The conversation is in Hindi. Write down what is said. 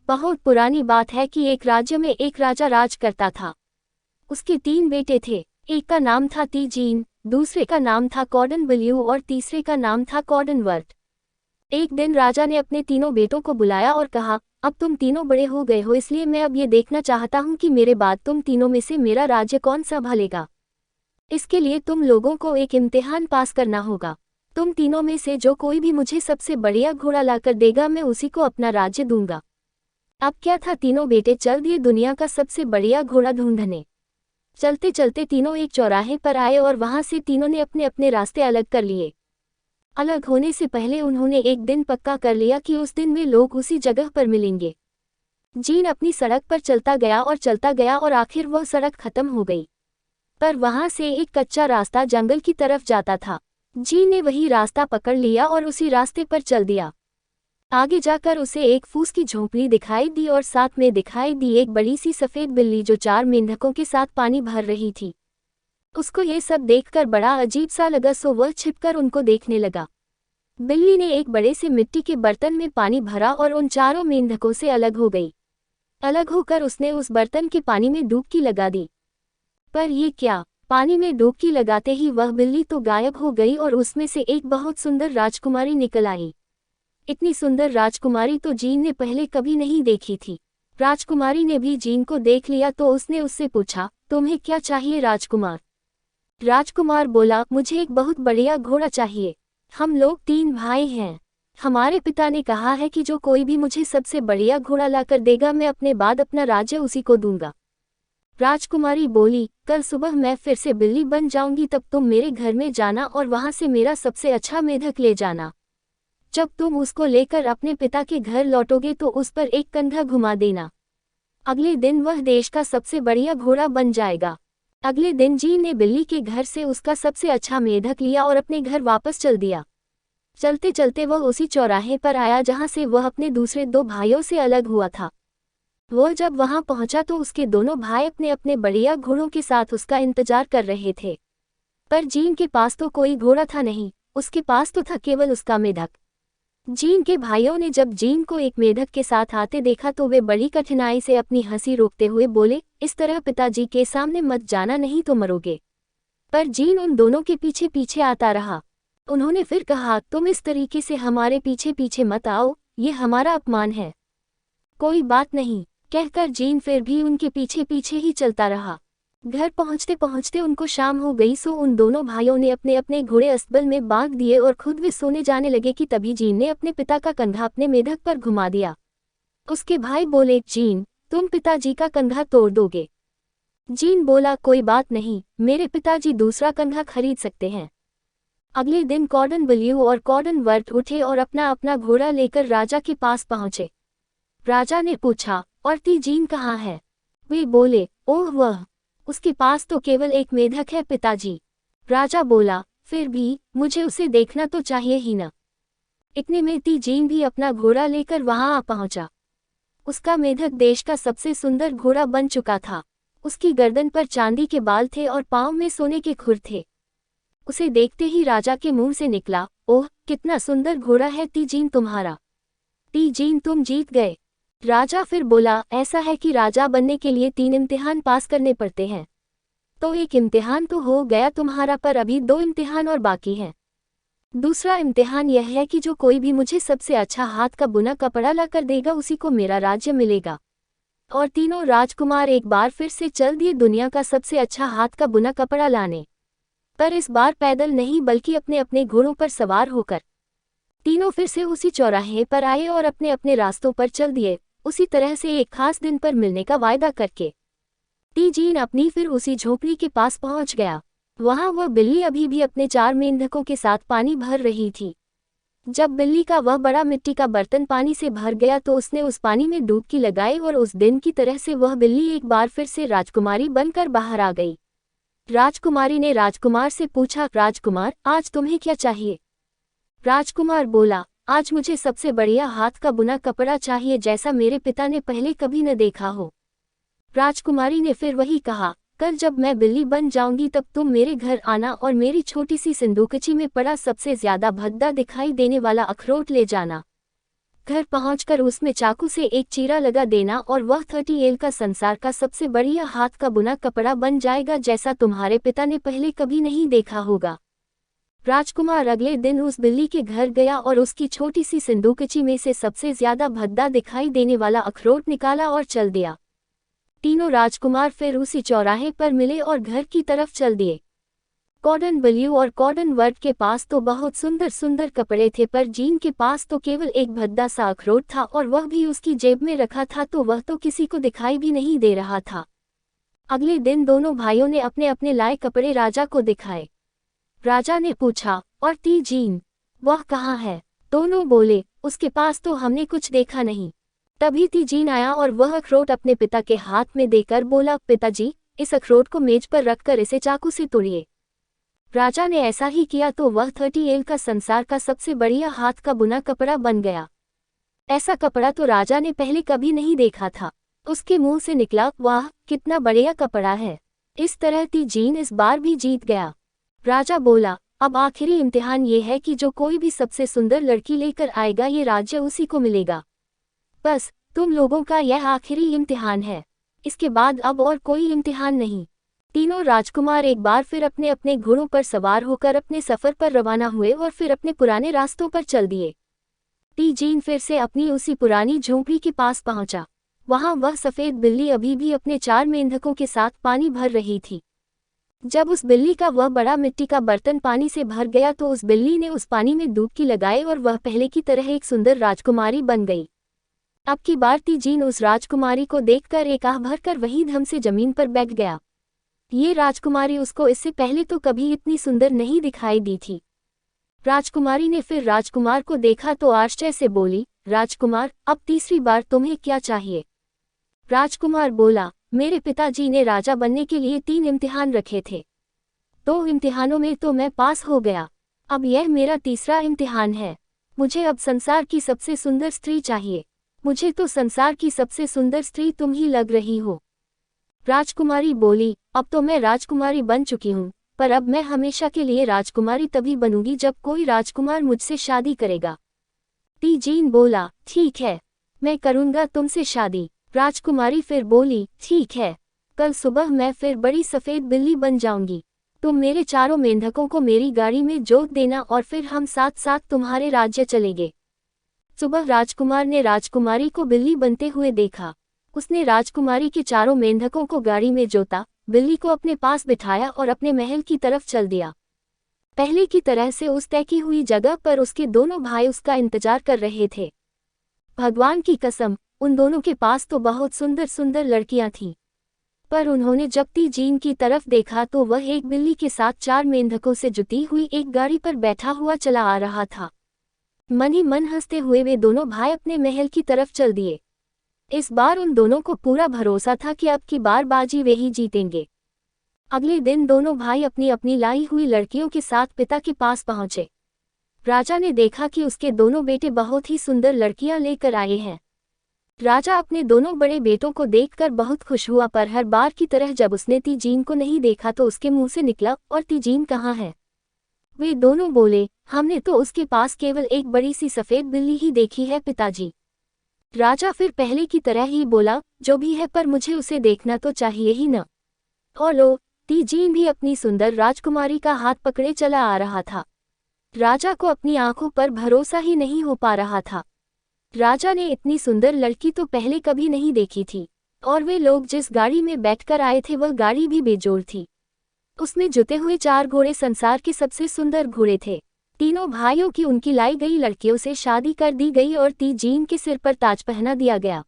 बहुत पुरानी बात है कि एक राज्य में एक राजा राज करता था। उसके 3 बेटे थे। एक का नाम था तीजीन, दूसरे का नाम था कॉर्डनब्ल्यू और तीसरे का नाम था कॉर्डनवर्ट। एक दिन राजा ने अपने तीनों बेटों को बुलाया और कहा, अब तुम तीनों बड़े हो गए हो, इसलिए मैं अब ये देखना चाहता हूँ कि मेरे बाद तुम तीनों में से मेरा राज्य कौन संभालेगा। इसके लिए तुम लोगों को एक इम्तिहान पास करना होगा। तुम तीनों में से जो कोई भी मुझे सबसे बढ़िया घोड़ा लाकर देगा, मैं उसी को अपना राज्य दूंगा। अब क्या था, तीनों बेटे चल दिए दुनिया का सबसे बढ़िया घोड़ा ढूंढने। चलते चलते तीनों एक चौराहे पर आए और वहां से तीनों ने अपने अपने रास्ते अलग कर लिए। अलग होने से पहले उन्होंने एक दिन पक्का कर लिया कि उस दिन वे लोग उसी जगह पर मिलेंगे। जीन अपनी सड़क पर चलता गया और आखिर वह सड़क खत्म हो गई। पर वहां से एक कच्चा रास्ता जंगल की तरफ जाता था। जीन ने वही रास्ता पकड़ लिया और उसी रास्ते पर चल दिया। आगे जाकर उसे एक फूस की झोंपड़ी दिखाई दी और साथ में दिखाई दी एक बड़ी सी सफेद बिल्ली जो 4 मेंढकों के साथ पानी भर रही थी। उसको ये सब देखकर बड़ा अजीब सा लगा, सो वह छिपकर उनको देखने लगा। बिल्ली ने एक बड़े से मिट्टी के बर्तन में पानी भरा और उन चारों मेंढकों से अलग हो गई। अलग होकर उसने उस बर्तन के पानी में डुबकी लगा दी। पर ये क्या, पानी में डुबकी लगाते ही वह बिल्ली तो गायब हो गई और उसमें से एक बहुत सुंदर राजकुमारी निकल आई। इतनी सुंदर राजकुमारी तो जीन ने पहले कभी नहीं देखी थी। राजकुमारी ने भी जीन को देख लिया तो उसने उससे पूछा, तुम्हें क्या चाहिए राजकुमार? राजकुमार बोला, मुझे एक बहुत बढ़िया घोड़ा चाहिए। हम लोग 3 भाई हैं। हमारे पिता ने कहा है कि जो कोई भी मुझे सबसे बढ़िया घोड़ा लाकर देगा, मैं अपने बाद अपना राज्य उसी को दूंगा। राजकुमारी बोली, कल सुबह मैं फिर से बिल्ली बन जाऊंगी, तब तुम मेरे घर में जाना और वहां से मेरा सबसे अच्छा मेढक ले जाना। जब तुम उसको लेकर अपने पिता के घर लौटोगे तो उस पर एक कंधा घुमा देना। अगले दिन वह देश का सबसे बढ़िया घोड़ा बन जाएगा। अगले दिन जीन ने बिल्ली के घर से उसका सबसे अच्छा मेढक लिया और अपने घर वापस चल दिया। चलते चलते वह उसी चौराहे पर आया जहां से वह अपने दूसरे 2 भाइयों से अलग हुआ था। वह जब वहां पहुंचा तो उसके दोनों भाई अपने अपने बढ़िया घोड़ों के साथ उसका इंतजार कर रहे थे। पर जीन के पास तो कोई घोड़ा था नहीं, उसके पास तो था केवल उसका मेढक। जीन के भाइयों ने जब जीन को एक मेढक के साथ आते देखा तो वे बड़ी कठिनाई से अपनी हंसी रोकते हुए बोले, इस तरह पिताजी के सामने मत जाना, नहीं तो मरोगे। पर जीन उन दोनों के पीछे पीछे आता रहा। उन्होंने फिर कहा, तुम इस तरीके से हमारे पीछे पीछे मत आओ, ये हमारा अपमान है। कोई बात नहीं, कहकर जीन फिर भी उनके पीछे पीछे ही चलता रहा। घर पहुंचते पहुंचते उनको शाम हो गई, सो उन दोनों भाइयों ने अपने अपने घोड़े अस्तबल में बांध दिए और खुद वे सोने जाने लगे कि तभी जीन ने अपने पिता का कंधा अपने मेढक पर घुमा दिया। उसके भाई बोले, जीन, तुम पिताजी का कंधा तोड़ दोगे। जीन बोला, कोई बात नहीं, मेरे पिताजी दूसरा कंधा खरीद सकते हैं। अगले दिन कॉर्डनब्ल्यू और कॉर्डनवर्ट उठे और अपना अपना घोड़ा लेकर राजा के पास पहुंचे। राजा ने पूछा, और तीजीन कहाँ है? वे बोले, ओह वह, उसके पास तो केवल एक मेढक है पिताजी। राजा बोला, फिर भी मुझे उसे देखना तो चाहिए ही न। इतने में तीजीन भी अपना घोड़ा लेकर वहां आ पहुंचा। उसका मेढक देश का सबसे सुंदर घोड़ा बन चुका था। उसकी गर्दन पर चांदी के बाल थे और पांव में सोने के खुर थे। उसे देखते ही राजा के मुंह से निकला, ओह कितना सुंदर घोड़ा है तीजीन तुम्हारा। तीजीन, तुम जीत गए। राजा फिर बोला, ऐसा है कि राजा बनने के लिए 3 इम्तिहान पास करने पड़ते हैं। तो एक इम्तिहान तो हो गया तुम्हारा, पर अभी 2 इम्तिहान और बाकी हैं। दूसरा इम्तिहान यह है कि जो कोई भी मुझे सबसे अच्छा हाथ का बुना कपड़ा लाकर देगा उसी को मेरा राज्य मिलेगा। और तीनों राजकुमार एक बार फिर से चल दिए दुनिया का सबसे अच्छा हाथ का बुना कपड़ा लाने। पर इस बार पैदल नहीं बल्कि अपने अपने घोड़ों पर सवार होकर। तीनों फिर से उसी चौराहे पर आए और अपने अपने रास्तों पर चल दिए, उसी तरह से एक खास दिन पर मिलने का वायदा करके। तीजीन अपनी फिर उसी झोपड़ी के पास पहुंच गया। वहां वह बिल्ली अभी भी अपने 4 मेंढकों के साथ पानी भर रही थी। जब बिल्ली का वह बड़ा मिट्टी का बर्तन पानी से भर गया तो उसने उस पानी में डुबकी लगाई और उस दिन की तरह से वह बिल्ली एक बार फिर से राजकुमारी बनकर बाहर आ गई। राजकुमारी ने राजकुमार से पूछा, राजकुमार, आज तुम्हें क्या चाहिए? राजकुमार बोला, आज मुझे सबसे बढ़िया हाथ का बुना कपड़ा चाहिए, जैसा मेरे पिता ने पहले कभी न देखा हो। राजकुमारी ने फिर वही कहा, कल जब मैं बिल्ली बन जाऊंगी तब तुम मेरे घर आना और मेरी छोटी सी संदूकची में पड़ा सबसे ज्यादा भद्दा दिखाई देने वाला अखरोट ले जाना। घर पहुंचकर उसमें चाकू से एक चीरा लगा देना और वह 30 एल का संसार का सबसे बढ़िया हाथ का बुना कपड़ा बन जाएगा, जैसा तुम्हारे पिता ने पहले कभी नहीं देखा होगा। राजकुमार अगले दिन उस बिल्ली के घर गया और उसकी छोटी सी संदूकची में से सबसे ज्यादा भद्दा दिखाई देने वाला अखरोट निकाला और चल दिया। तीनों राजकुमार फिर उसी चौराहे पर मिले और घर की तरफ चल दिए। कॉर्डन ब्ल्यू और कॉर्डन वर्ट के पास तो बहुत सुंदर सुंदर कपड़े थे, पर जीन के पास तो केवल एक भद्दा सा अखरोट था और वह भी उसकी जेब में रखा था, तो वह तो किसी को दिखाई भी नहीं दे रहा था। अगले दिन दोनों भाइयों ने अपने अपने लाए कपड़े राजा को दिखाए। राजा ने पूछा, और ती जीन, वह कहाँ है? दोनों बोले, उसके पास तो हमने कुछ देखा नहीं। तभी ती जीन आया और वह अखरोट अपने पिता के हाथ में देकर बोला, पिताजी, इस अखरोट को मेज पर रखकर इसे चाकू से तोड़िए। राजा ने ऐसा ही किया तो वह 30 एल का संसार का सबसे बढ़िया हाथ का बुना कपड़ा बन गया। ऐसा कपड़ा तो राजा ने पहले कभी नहीं देखा था। उसके मुंह से निकला, वाह कितना बढ़िया कपड़ा है। इस तरह ती जीन इस बार भी जीत गया। राजा बोला, अब आखिरी इम्तिहान ये है कि जो कोई भी सबसे सुंदर लड़की लेकर आएगा ये राज्य उसी को मिलेगा। बस तुम लोगों का यह आखिरी इम्तिहान है, इसके बाद अब और कोई इम्तिहान नहीं। तीनों राजकुमार एक बार फिर अपने अपने घोड़ों पर सवार होकर अपने सफर पर रवाना हुए और फिर अपने पुराने रास्तों पर चल दिए। ती जीन फिर से अपनी उसी पुरानी झोंपड़ी के पास पहुंचा। वहां वह सफेद बिल्ली अभी भी अपने 4 मेंढकों के साथ पानी भर रही थी। जब उस बिल्ली का वह बड़ा मिट्टी का बर्तन पानी से भर गया तो उस बिल्ली ने उस पानी में डुबकी लगाई और वह पहले की तरह एक सुंदर राजकुमारी बन गई। अब की बार ती जीन उस राजकुमारी को देखकर एक आह भरकर वही धम से जमीन पर बैठ गया। ये राजकुमारी उसको इससे पहले तो कभी इतनी सुंदर नहीं दिखाई दी थी। राजकुमारी ने फिर राजकुमार को देखा तो आश्चर्य से बोली, राजकुमार, अब तीसरी बार तुम्हें क्या चाहिए? राजकुमार बोला, मेरे पिताजी ने राजा बनने के लिए 3 इम्तिहान रखे थे। 2 इम्तिहानों में तो मैं पास हो गया, अब यह मेरा तीसरा इम्तिहान है। मुझे अब संसार की सबसे सुंदर स्त्री चाहिए। मुझे तो संसार की सबसे सुंदर स्त्री तुम ही लग रही हो। राजकुमारी बोली, अब तो मैं राजकुमारी बन चुकी हूँ, पर अब मैं हमेशा के लिए राजकुमारी तभी बनूंगी जब कोई राजकुमार मुझसे शादी करेगा। ती जीन बोला, ठीक है, मैं करूँगा तुमसे शादी। राजकुमारी फिर बोली, ठीक है, कल सुबह मैं फिर बड़ी सफ़ेद बिल्ली बन जाऊंगी। तुम मेरे 4 मेंढकों को मेरी गाड़ी में जोत देना और फिर हम साथ साथ तुम्हारे राज्य चलेंगे। सुबह राजकुमार ने राजकुमारी को बिल्ली बनते हुए देखा। उसने राजकुमारी के 4 मेंढकों को गाड़ी में जोता, बिल्ली को अपने पास बिठाया और अपने महल की तरफ चल दिया। पहले की तरह से उस तय की हुई जगह पर उसके दोनों भाई उसका इंतजार कर रहे थे। भगवान की कसम, उन दोनों के पास तो बहुत सुंदर सुंदर लड़कियां थीं, पर उन्होंने जब ती जीन की तरफ देखा तो वह एक बिल्ली के साथ 4 मेंढकों से जुटी हुई एक गाड़ी पर बैठा हुआ चला आ रहा था। मन ही मन हंसते हुए वे दोनों भाई अपने महल की तरफ चल दिए। इस बार उन दोनों को पूरा भरोसा था कि अब की बार बाजी वे ही जीतेंगे। अगले दिन दोनों भाई अपनी अपनी लाई हुई लड़कियों के साथ पिता के पास पहुंचे। राजा ने देखा कि उसके दोनों बेटे बहुत ही सुंदर लड़कियां लेकर आए हैं। राजा अपने दोनों बड़े बेटों को देखकर बहुत खुश हुआ, पर हर बार की तरह जब उसने ती जीन को नहीं देखा तो उसके मुंह से निकला, और ती जीन कहाँ है? वे दोनों बोले, हमने तो उसके पास केवल एक बड़ी सी सफ़ेद बिल्ली ही देखी है पिताजी। राजा फिर पहले की तरह ही बोला, जो भी है पर मुझे उसे देखना तो चाहिए ही न। और लो, ती जीन भी अपनी सुंदर राजकुमारी का हाथ पकड़े चला आ रहा था। राजा को अपनी आंखों पर भरोसा ही नहीं हो पा रहा था। राजा ने इतनी सुंदर लड़की तो पहले कभी नहीं देखी थी, और वे लोग जिस गाड़ी में बैठकर आए थे वह गाड़ी भी बेजोड़ थी। उसमें जुते हुए 4 घोड़े संसार के सबसे सुंदर घोड़े थे। तीनों भाइयों की उनकी लाई गई लड़कियों से शादी कर दी गई और ती जीन के सिर पर ताज पहना दिया गया।